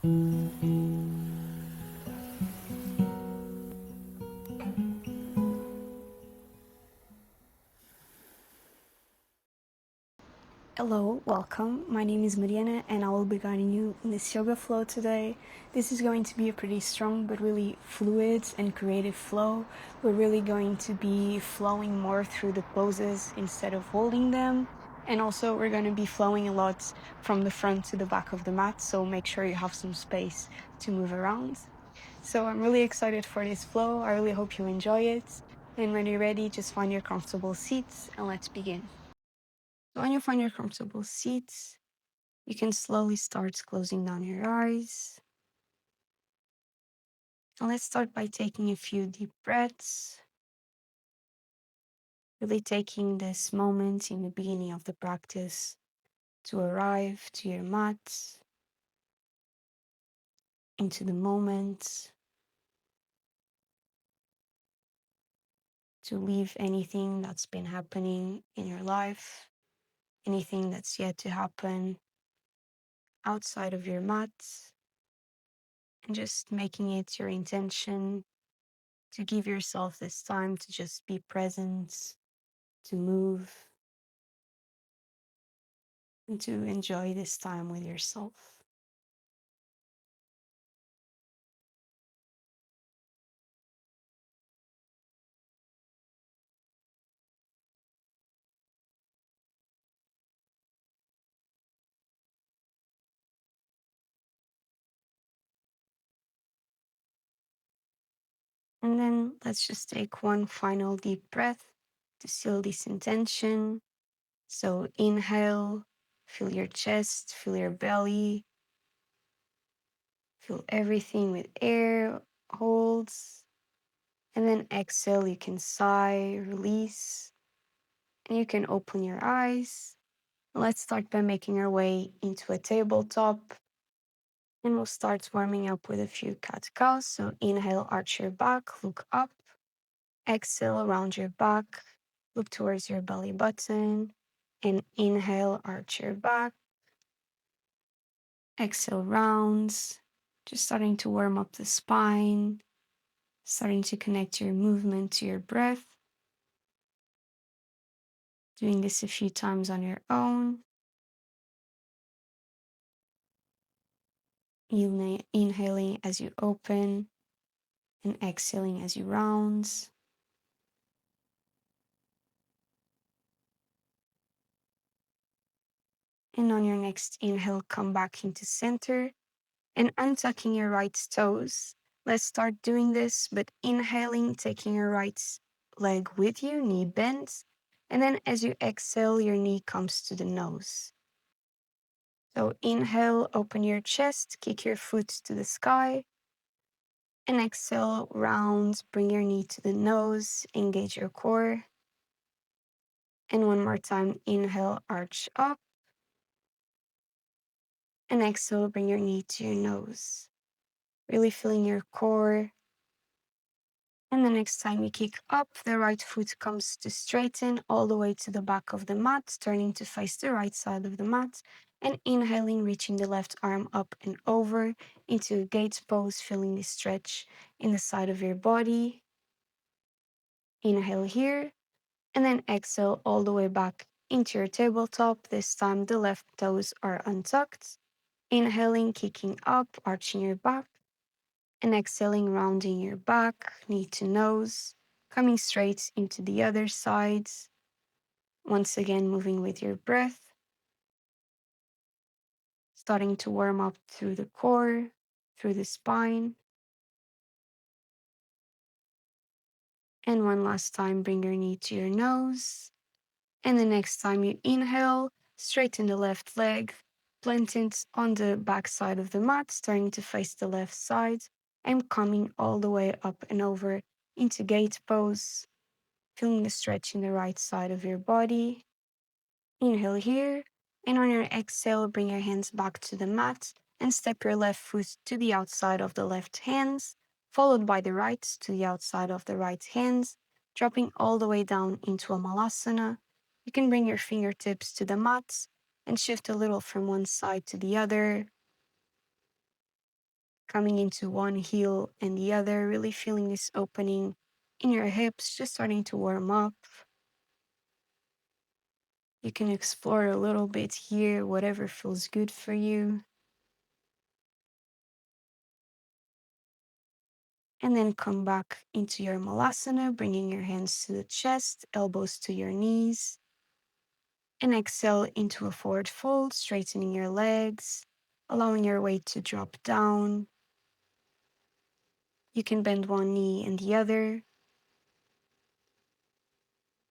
Hello, welcome. My name is Mariana and I will be guiding you in this yoga flow today. This is going to be a pretty strong but really fluid and creative flow. We're really going to be flowing more through the poses instead of holding them. And also we're going to be flowing a lot from the front to the back of the mat, so make sure you have some space to move around. So I'm really excited for this flow. I really hope you enjoy it. And when you're ready, just find your comfortable seats and let's begin. So when you find your comfortable seats, you can slowly start closing down your eyes. And let's start by taking a few deep breaths, really taking this moment in the beginning of the practice to arrive to your mat, into the moment, to leave anything that's been happening in your life, anything that's yet to happen outside of your mat, and just making it your intention to give yourself this time to just be present, to move, and to enjoy this time with yourself. And then let's just take one final deep breath to seal this intention. So inhale, feel your chest, feel your belly, feel everything with air, holds. And then exhale, you can sigh, release, and you can open your eyes. Let's start by making our way into a tabletop. And we'll start warming up with a few cat-cows. So inhale, arch your back, look up. Exhale, round your back, look towards your belly button. And inhale, arch your back. Exhale, rounds. Just starting to warm up the spine, starting to connect your movement to your breath. Doing this a few times on your own. Inhaling as you open and exhaling as you round. And on your next inhale, come back into center and untucking your right toes. Let's start doing this, but inhaling, taking your right leg with you, knee bends. And then as you exhale, your knee comes to the nose. So inhale, open your chest, kick your foot to the sky. And exhale, round, bring your knee to the nose, engage your core. And one more time, inhale, arch up. And exhale, bring your knee to your nose. Really feeling your core. And the next time you kick up, the right foot comes to straighten all the way to the back of the mat, turning to face the right side of the mat. And inhaling, reaching the left arm up and over into a gate pose, feeling the stretch in the side of your body. Inhale here. And then exhale all the way back into your tabletop. This time the left toes are untucked. Inhaling, kicking up, arching your back. And exhaling, rounding your back, knee to nose, coming straight into the other side. Once again, moving with your breath, starting to warm up through the core, through the spine. And one last time, bring your knee to your nose. And the next time you inhale, straighten the left leg, plant it on the back side of the mat, starting to face the left side, and coming all the way up and over into gate pose. Feeling the stretch in the right side of your body. Inhale here, and on your exhale, bring your hands back to the mat and step your left foot to the outside of the left hands, followed by the right to the outside of the right hands, dropping all the way down into a malasana. You can bring your fingertips to the mat and shift a little from one side to the other. coming into one heel and the other, really feeling this opening in your hips, just starting to warm up. You can explore a little bit here, whatever feels good for you. And then come back into your malasana, bringing your hands to the chest, elbows to your knees. And exhale into a forward fold, straightening your legs, allowing your weight to drop down. You can bend one knee and the other,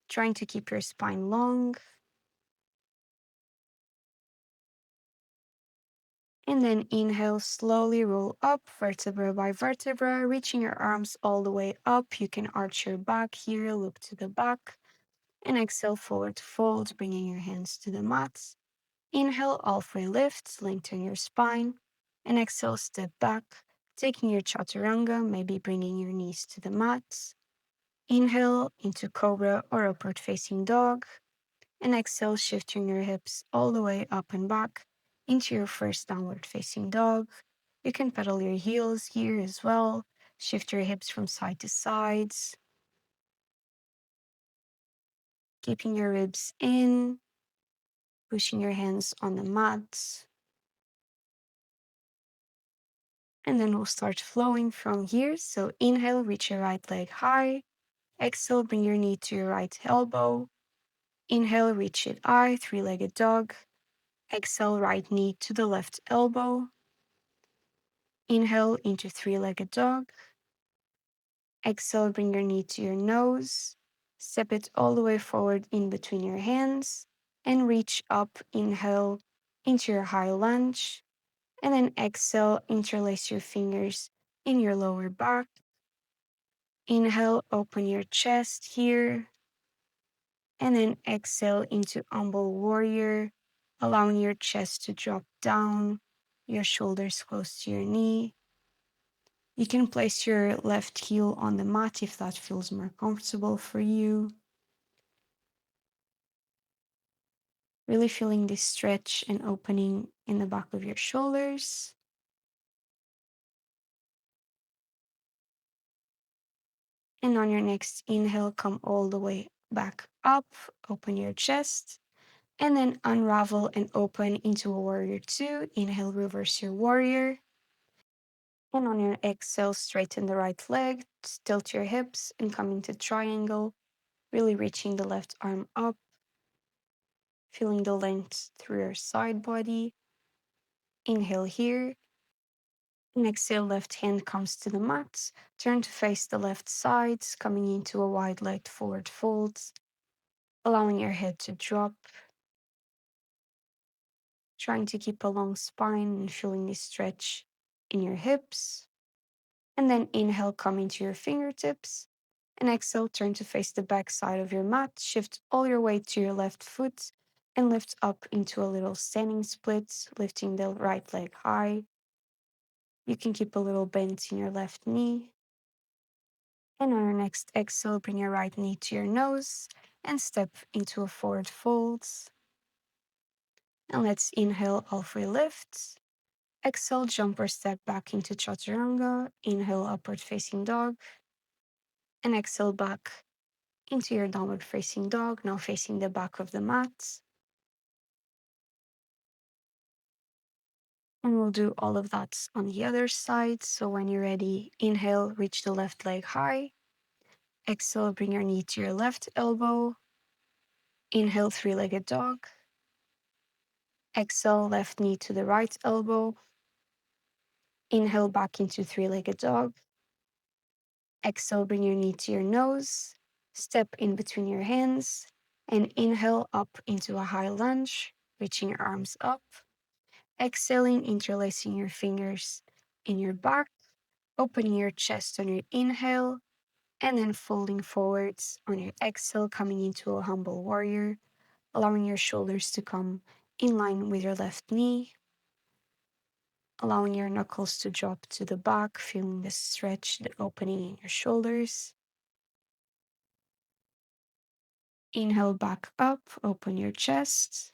trying to keep your spine long. And then inhale, slowly roll up, vertebra by vertebra, reaching your arms all the way up. You can arch your back here, look to the back. And exhale, forward fold, bringing your hands to the mat. Inhale, halfway lift, lengthen your spine. And exhale, step back, taking your chaturanga, maybe bringing your knees to the mat. Inhale into cobra or upward facing dog. And exhale, shifting your hips all the way up and back into your first downward facing dog. You can pedal your heels here as well. Shift your hips from side to sides, keeping your ribs in, pushing your hands on the mat. And then we'll start flowing from here. So inhale, reach your right leg high. Exhale, bring your knee to your right elbow. Inhale, reach it high, three-legged dog. Exhale, right knee to the left elbow. Inhale into three-legged dog. Exhale, bring your knee to your nose. Step it all the way forward in between your hands and reach up. Inhale into your high lunge. And then exhale, interlace your fingers in your lower back. Inhale, open your chest here. And then exhale into humble warrior, allowing your chest to drop down, your shoulders close to your knee. You can place your left heel on the mat if that feels more comfortable for you. Really feeling this stretch and opening in the back of your shoulders. And on your next inhale, come all the way back up, open your chest, and then unravel and open into a warrior two. Inhale, reverse your warrior. And on your exhale, straighten the right leg, tilt your hips, and come into triangle, really reaching the left arm up, feeling the length through your side body. Inhale here. And exhale, left hand comes to the mat. Turn to face the left side, coming into a wide-legged forward fold, allowing your head to drop, trying to keep a long spine and feeling this stretch in your hips. And then inhale, come into your fingertips. And exhale, turn to face the back side of your mat. Shift all your weight to your left foot and lift up into a little standing split, lifting the right leg high. You can keep a little bend in your left knee. And on your next exhale, bring your right knee to your nose and step into a forward fold. And let's inhale, halfway lift. Exhale, jump or step back into chaturanga. Inhale, upward facing dog. And exhale back into your downward facing dog, now facing the back of the mat. And we'll do all of that on the other side. So when you're ready, inhale, reach the left leg high. Exhale, bring your knee to your left elbow. Inhale, three-legged dog. Exhale, left knee to the right elbow. Inhale back into three-legged dog. Exhale, bring your knee to your nose. Step in between your hands. And inhale up into a high lunge, reaching your arms up. Exhaling, interlacing your fingers in your back, opening your chest on your inhale, and then folding forwards on your exhale, coming into a humble warrior, allowing your shoulders to come in line with your left knee, allowing your knuckles to drop to the back, feeling the stretch, the opening in your shoulders. Inhale back up, open your chest,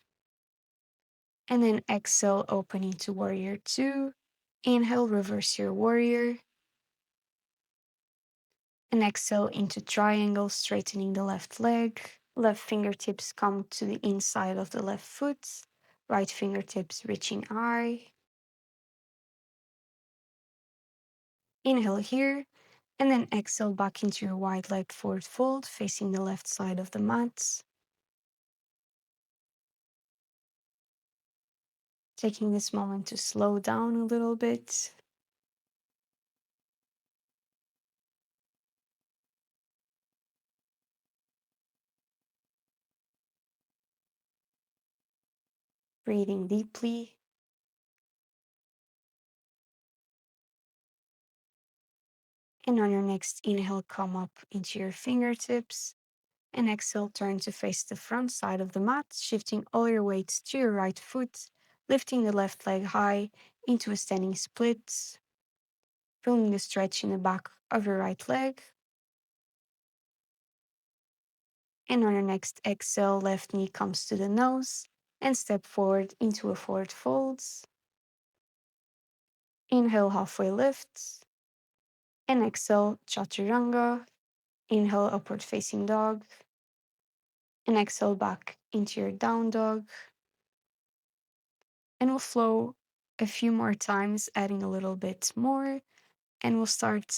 and then exhale, open into warrior two. Inhale, reverse your warrior. And exhale into triangle, straightening the left leg. Left fingertips come to the inside of the left foot. Right fingertips reaching eye. Inhale here. And then exhale back into your wide leg forward fold, facing the left side of the mat. Taking this moment to slow down a little bit. Breathing deeply. And on your next inhale, come up into your fingertips. And exhale, turn to face the front side of the mat, shifting all your weight to your right foot, lifting the left leg high into a standing split, feeling the stretch in the back of your right leg. And on your next exhale, left knee comes to the nose and step forward into a forward fold. Inhale, halfway lift. And exhale, chaturanga. Inhale, upward facing dog. And exhale back into your down dog. And we'll flow a few more times, adding a little bit more. And we'll start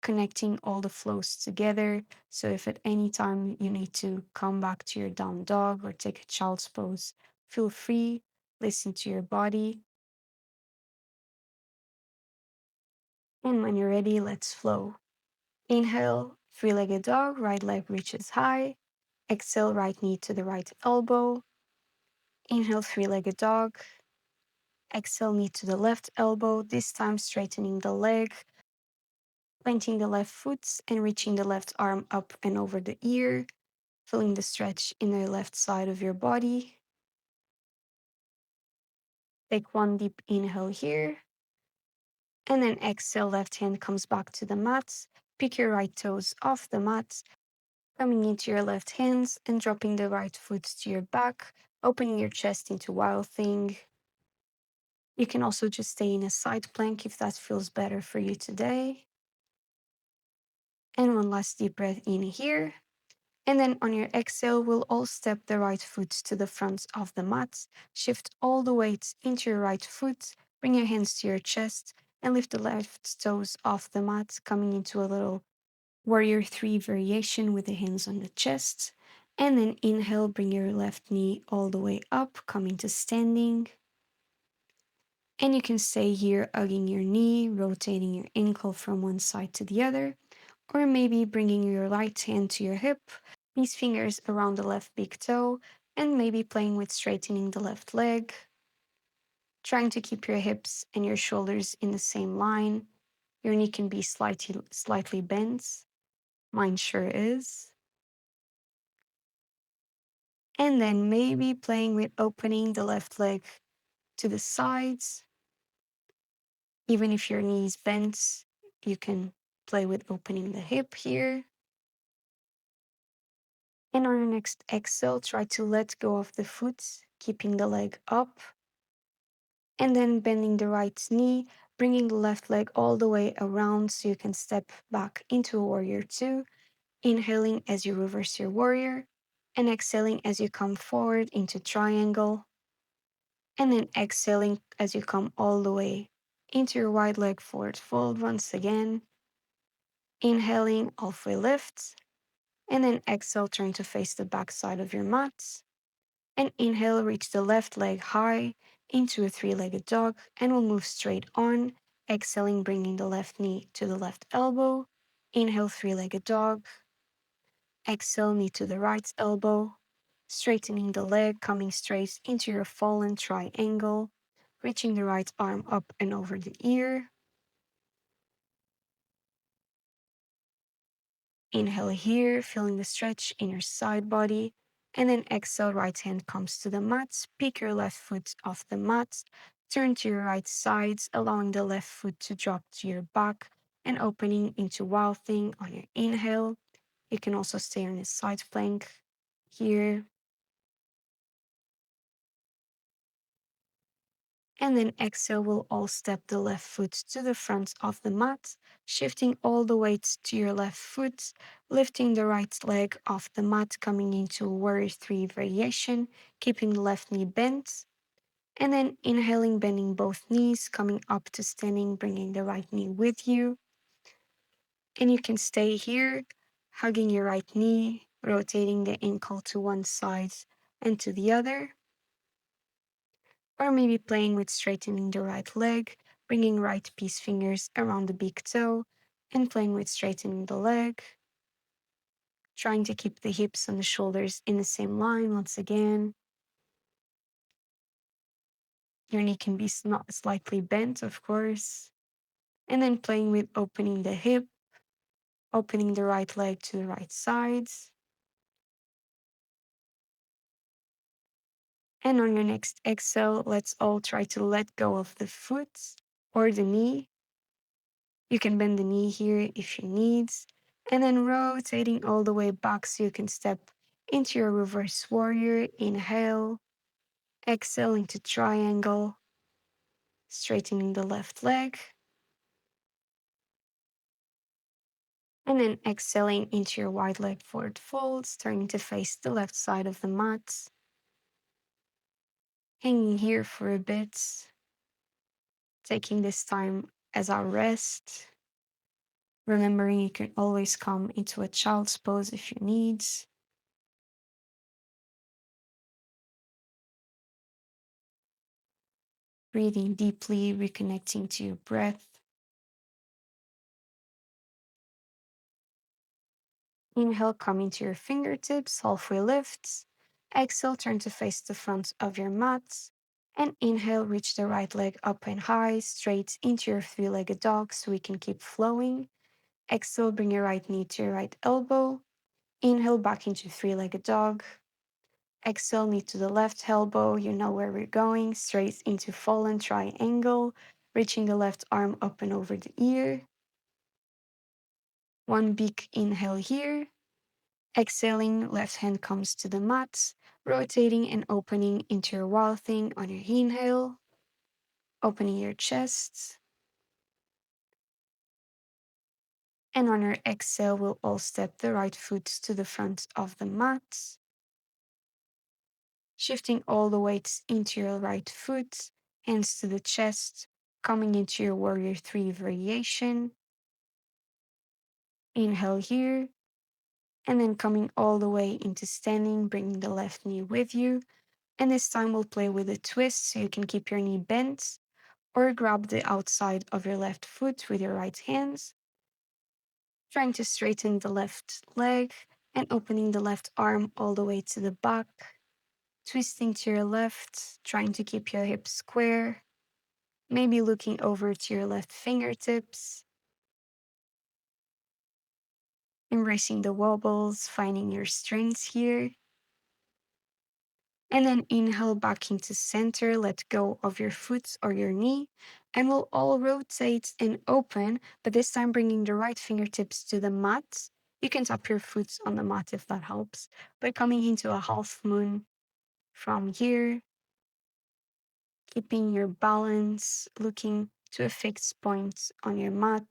connecting all the flows together. So if at any time you need to come back to your down dog or take a child's pose, feel free, listen to your body. And when you're ready, let's flow. Inhale, three-legged dog, right leg reaches high. Exhale, right knee to the right elbow. Inhale, three-legged dog. Exhale, knee to the left elbow, this time straightening the leg, planting the left foot and reaching the left arm up and over the ear, feeling the stretch in the left side of your body. Take one deep inhale here. And then exhale, left hand comes back to the mat. Pick your right toes off the mat, coming into your left hands and dropping the right foot to your back, opening your chest into Wild Thing. You can also just stay in a side plank if that feels better for you today. And one last deep breath in here. And then on your exhale, we'll all step the right foot to the front of the mat. Shift all the weight into your right foot. Bring your hands to your chest and lift the left toes off the mat, coming into a little warrior 3 variation with the hands on the chest. And then inhale, bring your left knee all the way up, coming to standing. And you can stay here, hugging your knee, rotating your ankle from one side to the other, or maybe bringing your right hand to your hip, these fingers around the left big toe, and maybe playing with straightening the left leg, trying to keep your hips and your shoulders in the same line. Your knee can be slightly bent. Mine sure is. And then maybe playing with opening the left leg to the sides. Even if your knee is bent, you can play with opening the hip here. And on your next exhale, try to let go of the foot, keeping the leg up. And then bending the right knee, bringing the left leg all the way around so you can step back into a warrior 2. Inhaling as you reverse your warrior, and exhaling as you come forward into triangle. And then exhaling as you come all the way into your wide leg forward fold once again. Inhaling, halfway lift. And then exhale, turn to face the back side of your mat. And inhale, reach the left leg high into a three-legged dog, and we'll move straight on. Exhaling, bringing the left knee to the left elbow. Inhale, three-legged dog. Exhale, knee to the right elbow. Straightening the leg, coming straight into your fallen triangle. Reaching the right arm up and over the ear. Inhale here, feeling the stretch in your side body. And then exhale, right hand comes to the mat. Pick your left foot off the mat. Turn to your right side, allowing the left foot to drop to your back and opening into Wild Thing on your inhale. You can also stay on a side plank here. And then exhale, we'll all step the left foot to the front of the mat, shifting all the weight to your left foot, lifting the right leg off the mat, coming into a warrior three variation, keeping the left knee bent. And then inhaling, bending both knees, coming up to standing, bringing the right knee with you. And you can stay here, hugging your right knee, rotating the ankle to one side and to the other. Or maybe playing with straightening the right leg, bringing right peace fingers around the big toe, and playing with straightening the leg. Trying to keep the hips and the shoulders in the same line once again. Your knee can be not slightly bent, of course. And then playing with opening the hip, opening the right leg to the right sides. And on your next exhale, let's all try to let go of the foot or the knee. You can bend the knee here if you need. And then rotating all the way back so you can step into your reverse warrior. Inhale, exhale into triangle, straightening the left leg. And then exhaling into your wide leg forward fold, starting to face the left side of the mat. Hanging here for a bit, taking this time as our rest. Remembering you can always come into a child's pose if you need. Breathing deeply, reconnecting to your breath. Inhale, come into your fingertips, halfway lifts. Exhale, turn to face the front of your mat. And inhale, reach the right leg up and high, straight into your three-legged dog so we can keep flowing. Exhale, bring your right knee to your right elbow. Inhale, back into three-legged dog. Exhale, knee to the left elbow. You know where we're going. Straight into fallen triangle, reaching the left arm up and over the ear. One big inhale here. Exhaling, left hand comes to the mat, rotating and opening into your wild thing on your inhale, opening your chest. And on your exhale, we'll all step the right foot to the front of the mat, shifting all the weights into your right foot, hands to the chest, coming into your warrior three variation. Inhale here, and then coming all the way into standing, bringing the left knee with you. And this time we'll play with a twist so you can keep your knee bent or grab the outside of your left foot with your right hands, trying to straighten the left leg and opening the left arm all the way to the back, twisting to your left, trying to keep your hips square, maybe looking over to your left fingertips, embracing the wobbles, finding your strength here. And then inhale back into center, let go of your foot or your knee, and we'll all rotate and open, but this time bringing the right fingertips to the mat. You can tap your foot on the mat if that helps, but coming into a half moon from here, keeping your balance, looking to a fixed point on your mat.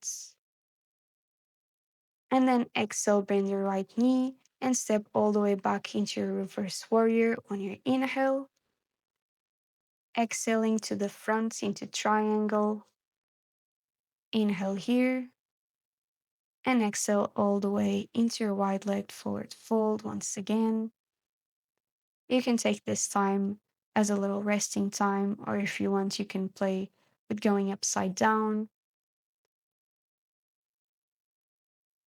And then exhale, bend your right knee and step all the way back into your reverse warrior on your inhale. Exhaling to the front into triangle. Inhale here. And exhale all the way into your wide legged forward fold once again. You can take this time as a little resting time, or if you want, you can play with going upside down.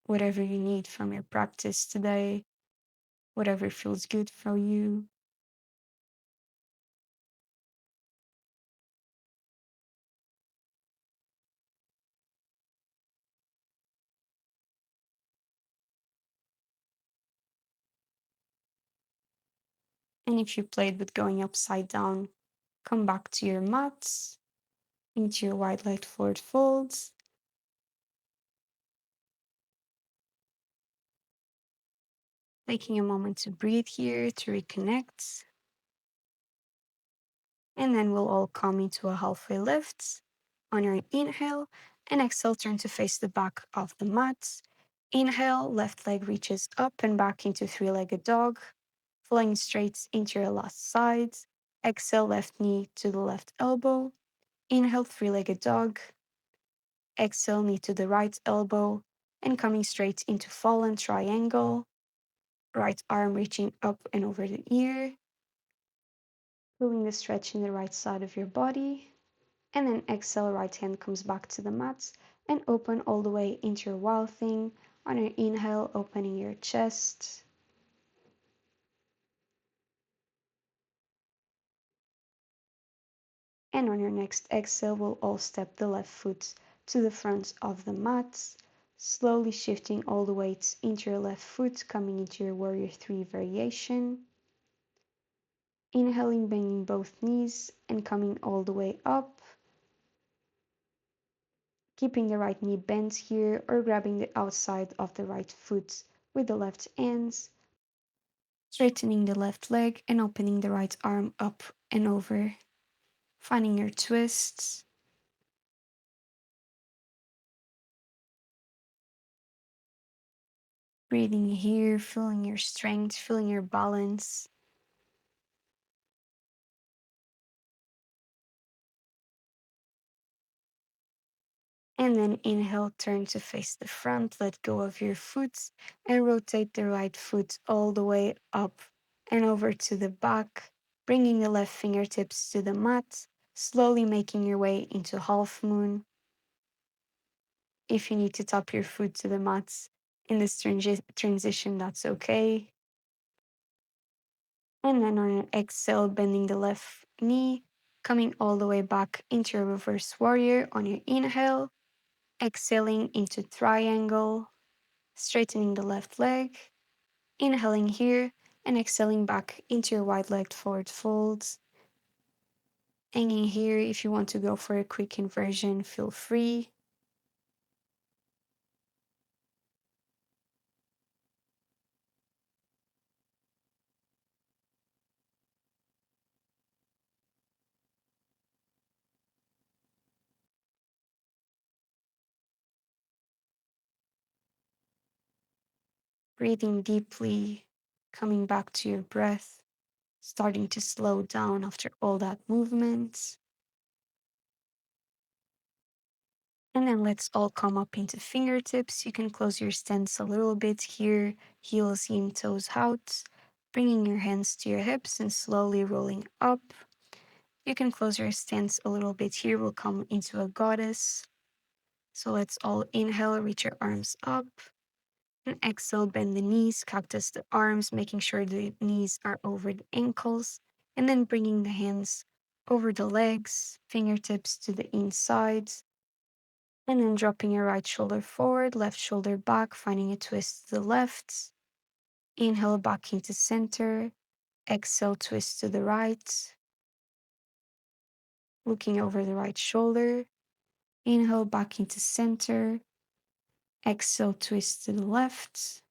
Whatever you need from your practice today, whatever feels good for you. And if you played with going upside down, come back to your mats, into your wide legged forward folds. Taking a moment to breathe here to reconnect. And then we'll all come into a halfway lift. On your inhale and exhale, turn to face the back of the mat. Inhale, left leg reaches up and back into three-legged dog, flying straight into your last side. Exhale, left knee to the left elbow. Inhale, three-legged dog. Exhale, knee to the right elbow and coming straight into fallen triangle. Right arm reaching up and over the ear. Feeling the stretch in the right side of your body. And then exhale, right hand comes back to the mat and open all the way into your wild thing. On your inhale, opening your chest. And on your next exhale, we'll all step the left foot to the front of the mat, slowly shifting all the weights into your left foot, coming into your warrior three variation. Inhaling, bending both knees and coming all the way up. Keeping the right knee bent here or grabbing the outside of the right foot with the left hands. Straightening the left leg and opening the right arm up and over. Finding your twists. Breathing here, feeling your strength, feeling your balance. And then inhale, turn to face the front, let go of your foot, and rotate the right foot all the way up and over to the back, bringing the left fingertips to the mat, slowly making your way into half moon. If you need to tap your foot to the mat in this transition, that's okay. And then on an exhale, bending the left knee, coming all the way back into your reverse warrior on your inhale, exhaling into triangle, straightening the left leg, inhaling here, and exhaling back into your wide-legged forward folds. Hanging here, if you want to go for a quick inversion, feel free. Breathing deeply, coming back to your breath, starting to slow down after all that movement. And then let's all come up into fingertips. You can close your stance a little bit here, heels in, toes out, bringing your hands to your hips and slowly rolling up. You can close your stance a little bit here. We'll come into a goddess. So let's all inhale, reach your arms up. And exhale, bend the knees, cactus the arms, making sure the knees are over the ankles. And then bringing the hands over the legs, fingertips to the insides. And then dropping your right shoulder forward, left shoulder back, finding a twist to the left. Inhale back into center. Exhale, twist to the right. Looking over the right shoulder. Inhale back into center. Exhale, twist to the left.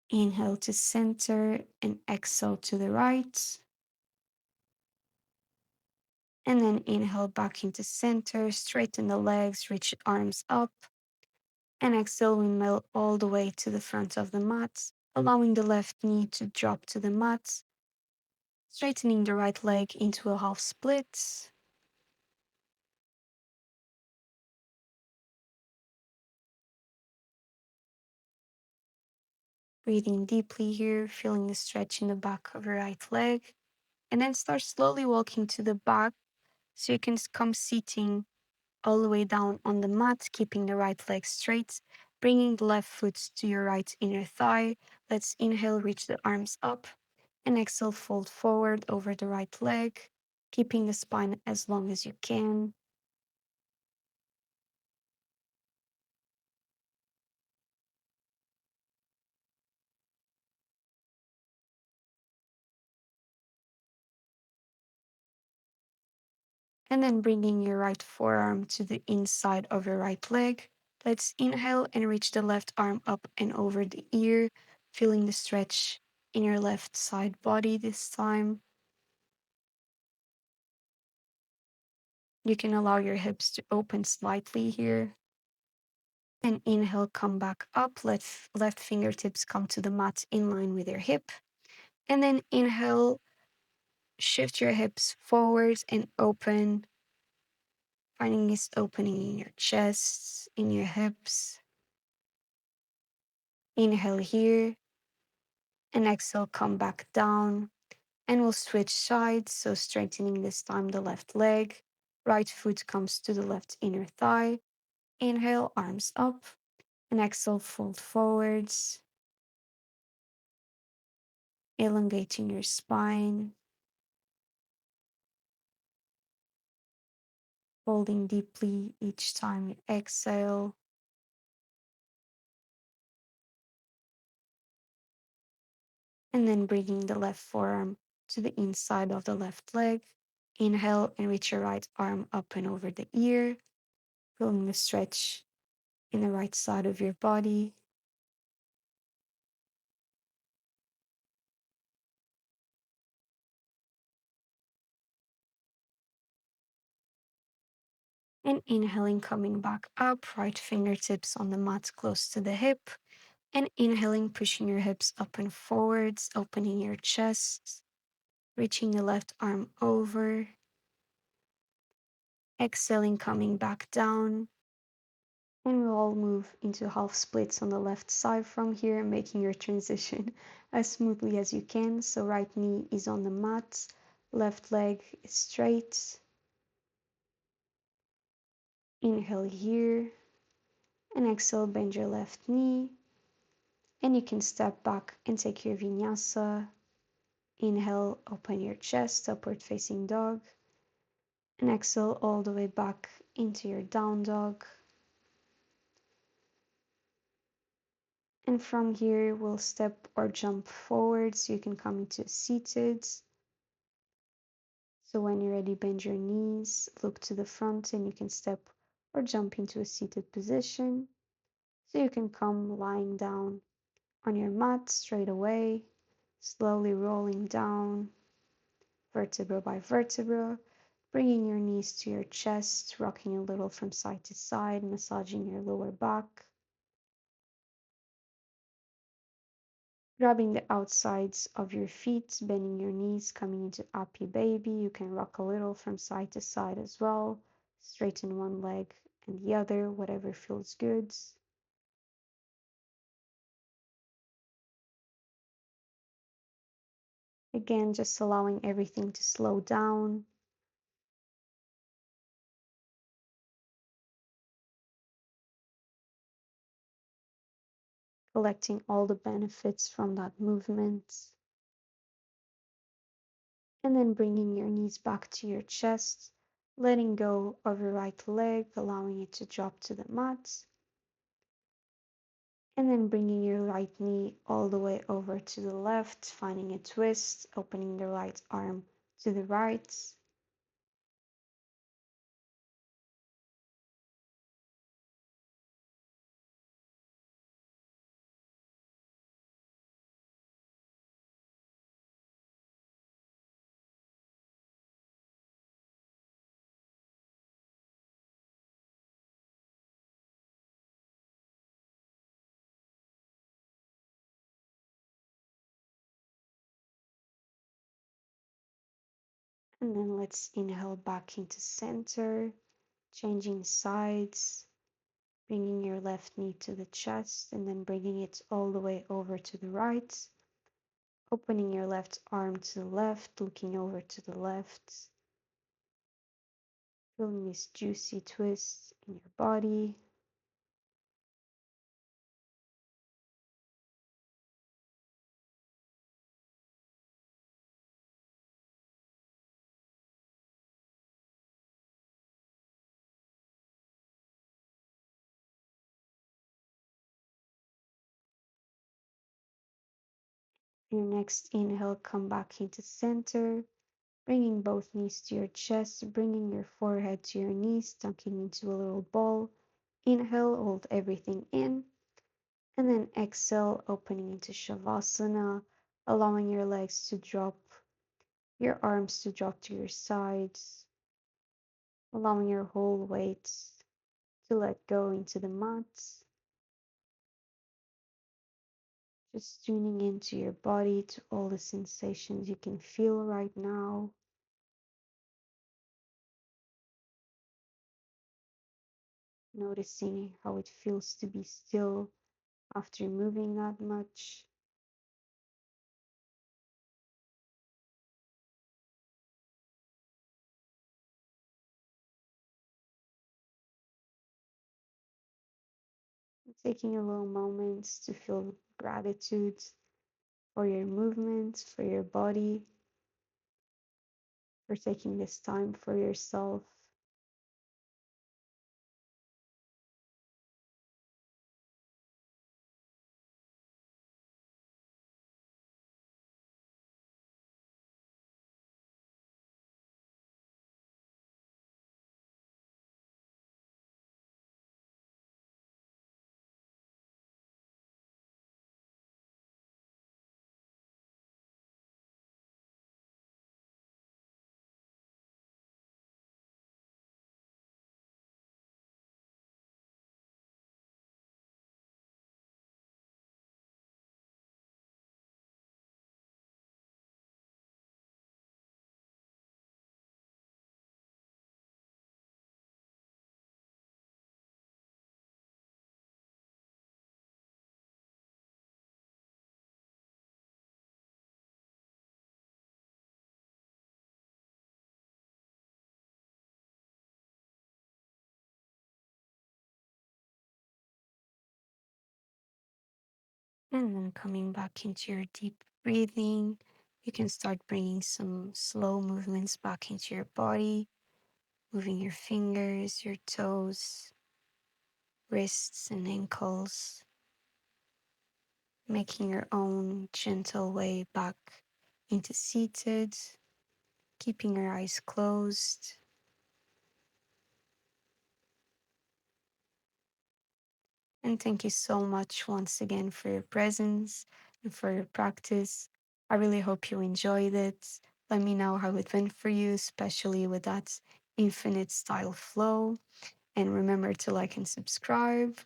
Inhale to center and exhale to the right. And then inhale back into center, straighten the legs, reach arms up. And exhale, windmill all the way to the front of the mat, allowing the left knee to drop to the mat, straightening the right leg into a half split. Breathing deeply here, feeling the stretch in the back of your right leg. And then start slowly walking to the back so you can come seating all the way down on the mat, keeping the right leg straight, bringing the left foot to your right inner thigh. Let's inhale, reach the arms up, and exhale, fold forward over the right leg, keeping the spine as long as you can. And then bringing your right forearm to the inside of your right leg. Let's inhale and reach the left arm up and over the ear, feeling the stretch in your left side body this time. You can allow your hips to open slightly here. And inhale, come back up. Let left fingertips come to the mat in line with your hip. And then inhale, shift your hips forwards and open, finding this opening in your chest, in your hips. Inhale here, and exhale, come back down. And we'll switch sides, so straightening this time the left leg. Right foot comes to the left inner thigh. Inhale, arms up, and exhale, fold forwards, elongating your spine, folding deeply each time you exhale. And then bringing the left forearm to the inside of the left leg. Inhale and reach your right arm up and over the ear, feeling the stretch in the right side of your body. And inhaling, coming back up, right fingertips on the mat close to the hip. And inhaling, pushing your hips up and forwards, opening your chest, reaching the left arm over. Exhaling, coming back down. And we'll all move into half splits on the left side from here, making your transition as smoothly as you can. So right knee is on the mat, left leg is straight. Inhale here, and exhale, bend your left knee. And you can step back and take your vinyasa. Inhale, open your chest, upward facing dog. And exhale all the way back into your down dog. And from here, we'll step or jump forward so you can come into seated. So when you're ready, bend your knees, look to the front, and you can step or jump into a seated position. So you can come lying down on your mat straight away, slowly rolling down, vertebra by vertebra, bringing your knees to your chest, rocking a little from side to side, massaging your lower back. Grabbing the outsides of your feet, bending your knees, coming into happy baby. You can rock a little from side to side as well. Straighten one leg and the other, whatever feels good. Again, just allowing everything to slow down. Collecting all the benefits from that movement. And then bringing your knees back to your chest, letting go of your right leg, allowing it to drop to the mat. And then bringing your right knee all the way over to the left, finding a twist, opening the right arm to the right. And then let's inhale back into center, changing sides, bringing your left knee to the chest, and then bringing it all the way over to the right. Opening your left arm to the left, looking over to the left. Feeling this juicy twist in your body. Your next inhale, come back into center, bringing both knees to your chest, bringing your forehead to your knees, tucking into a little ball. Inhale, hold everything in, and then exhale, opening into Shavasana, allowing your legs to drop, your arms to drop to your sides. allowing your whole weight to let go into the mat, just tuning into your body, to all the sensations you can feel right now. Noticing how it feels to be still after moving that much. Taking a little moment to feel gratitude for your movements, for your body, for taking this time for yourself. And then coming back into your deep breathing, you can start bringing some slow movements back into your body, moving your fingers, your toes, wrists, and ankles, making your own gentle way back into seated, keeping your eyes closed. And thank you so much once again for your presence and for your practice. I really hope you enjoyed it. Let me know how it went for you, especially with that infinite style flow. And remember to like and subscribe.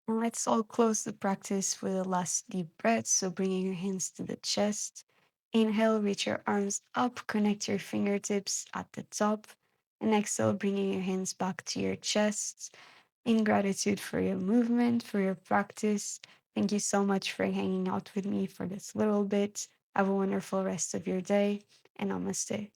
And let's all close the practice with a last deep breath. So bringing your hands to the chest. Inhale, reach your arms up, connect your fingertips at the top. And exhale, bringing your hands back to your chest. In gratitude for your movement, for your practice. Thank you so much for hanging out with me for this little bit. Have a wonderful rest of your day, and namaste.